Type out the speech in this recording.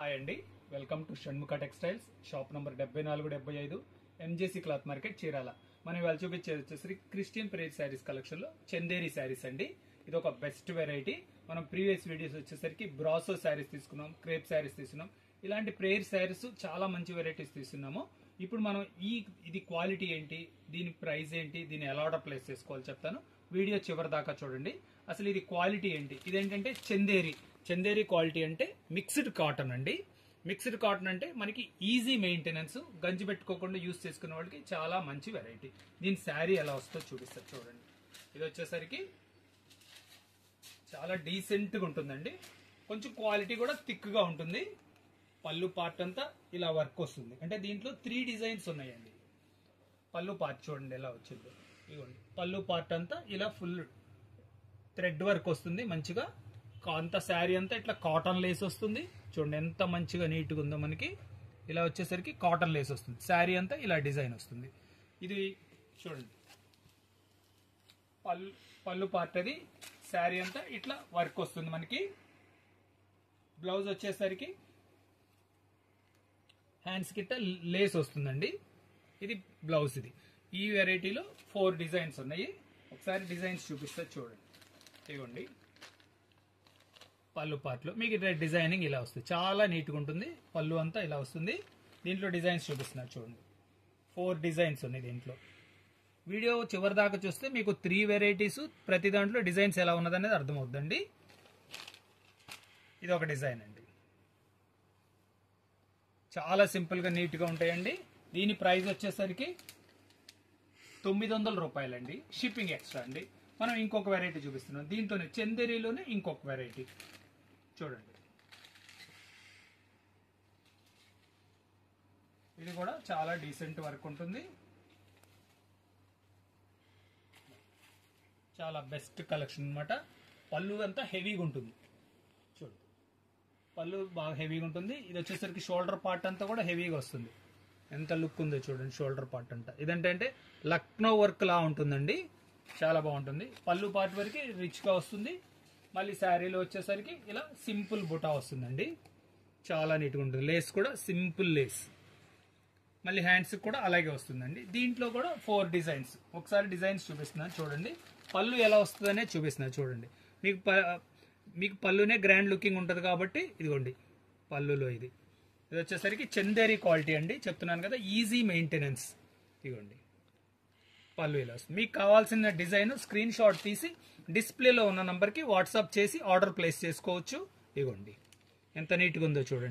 Hi అండి, welcome to Shanmukha textiles. Shop number 7475 MJC cloth market Chirala. మనం ఇవాళ చూపించేది వచ్చేసరికి క్రిస్టియన్ ప్రేయర్ శారీస్ కలెక్షన్ లో చందేరి శారీస్ అండి. ఇది ఒక బెస్ట్ వెరైటీ. మనం ప్రీవియస్ వీడియోస్ వచ్చేసరికి బ్రాసో శారీస్ తీసుకున్నాం, క్రేప్ శారీస్ తీసుకున్నాం. ఇలాంటి ప్రేయర్ శారీస్ చాలా మంచి వెరైటీస్ తీసుకున్నాము. ఇప్పుడు మనం ఇది క్వాలిటీ ఏంటి, దీని ప్రైస్ ఏంటి, దీన్ని ఎలా ఆర్డర్ ప్లేస్ చేసుకోవాలి చెప్తాను. వీడియో చివరి దాకా చూడండి. అసలు ఇది క్వాలిటీ ఏంటి, ఇదేంటంటే చందేరి క్వాలిటీ అంటే మిక్స్డ్ కాటన్ అండి. మిక్స్డ్ కాటన్ అంటే మనకి ఈజీ మెయింటెనెన్స్, గంజి పెట్టుకోకుండా యూస్ చేసుకునే వాళ్ళకి చాలా మంచి వెరైటీ. దీని శారీ ఎలా వస్తుందో చూపిస్తారు చూడండి. ఇది వచ్చేసరికి చాలా డీసెంట్ గా ఉంటుందండి. కొంచెం క్వాలిటీ కూడా థిక్ గా ఉంటుంది. పళ్ళు పార్ట్ అంతా ఇలా వర్క్ వస్తుంది. అంటే దీంట్లో 3 డిజైన్స్ ఉన్నాయండి. పళ్ళు పార్ట్ చూడండి ఎలా వచ్చిందో. ఇదిగోండి, పళ్ళు పార్ట్ అంతా ఇలా ఫుల్ థ్రెడ్ వర్క్ వస్తుంది. మంచిగా అంత శారీ అంతా ఇట్లా కాటన్ లేస్ వస్తుంది. చూడండి ఎంత మంచిగా నీట్గా ఉందో. మనకి ఇలా వచ్చేసరికి కాటన్ లేస్ వస్తుంది. శారీ అంతా ఇలా డిజైన్ వస్తుంది. ఇది చూడండి, పళ్ళు పార్ట్ అది. శారీ అంతా ఇట్లా వర్క్ వస్తుంది. మనకి బ్లౌజ్ వచ్చేసరికి హ్యాండ్స్ కిట్ట లేస్ వస్తుందండి. ఇది బ్లౌజ్. ఇది ఈ వెరైటీలో 4 డిజైన్స్ ఉన్నాయి. ఒకసారి డిజైన్స్ చూపిస్తే చూడండి. ఇవ్వండి, పళ్ళు పార్ట్లో మీకు డిజైనింగ్ ఇలా వస్తుంది. చాలా నీట్గా ఉంటుంది. పళ్ళు అంతా ఇలా వస్తుంది. దీంట్లో డిజైన్స్ చూపిస్తున్నారు చూడండి. 4 డిజైన్స్ ఉన్నాయి దీంట్లో. వీడియో చివరి దాకా చూస్తే మీకు 3 వెరైటీస్, ప్రతి దాంట్లో డిజైన్స్ ఎలా ఉన్నదనేది అర్థమవుతుందండి. ఇది ఒక డిజైన్ అండి. చాలా సింపుల్గా నీట్గా ఉంటాయండి. దీని ప్రైస్ వచ్చేసరికి 900 రూపాయలండి. షిప్పింగ్ ఎక్స్ట్రా అండి. మనం ఇంకొక వెరైటీ చూపిస్తున్నాం. దీంతోనే చందేరిలోనే ఇంకొక వెరైటీ చూడండి. ఇది కూడా చాలా డీసెంట్ వర్క్ ఉంటుంది. చాలా బెస్ట్ కలెక్షన్ అన్నమాట. పళ్ళు అంతా హెవీగా ఉంటుంది. చూడండి, పళ్ళు బాగా హెవీగా ఉంటుంది. ఇది వచ్చేసరికి షోల్డర్ పార్ట్ అంతా కూడా హెవీగా వస్తుంది. ఎంత లుక్ ఉందో చూడండి. షోల్డర్ పార్ట్ అంతా ఇదంటే లక్నో వర్క్ లా ఉంటుందండి. చాలా బాగుంటుంది. పళ్ళు పార్ట్ వరకు రిచ్గా వస్తుంది. మళ్ళీ శారీలో వచ్చేసరికి ఇలా సింపుల్ బుటా వస్తుందండి. చాలా నీట్గా ఉంటుంది. లేస్ కూడా సింపుల్ లేస్. మళ్ళీ హ్యాండ్స్ కూడా అలాగే వస్తుందండి. దీంట్లో కూడా 4 డిజైన్స్. ఒకసారి డిజైన్స్ చూపిస్తున్నాను చూడండి. పళ్ళు ఎలా వస్తుందనే చూపిస్తున్నాను చూడండి. మీకు పళ్ళునే గ్రాండ్ లుకింగ్ ఉంటుంది కాబట్టి ఇదిగోండి పళ్ళులో ఇది వచ్చేసరికి చందేరి క్వాలిటీ అండి. చెప్తున్నాను కదా, ఈజీ మెయింటెనెన్స్. ఇదిగోండి పళ్ళు ఇలా వస్తుంది. మీకు కావాల్సిన డిజైన్ స్క్రీన్ షాట్ తీసి డిస్ప్లేలో ఉన్న నంబర్కి వాట్సాప్ చేసి ఆర్డర్ ప్లేస్ చేసుకోవచ్చు. ఇదిగోండి ఎంత నీట్గా ఉందో చూడండి.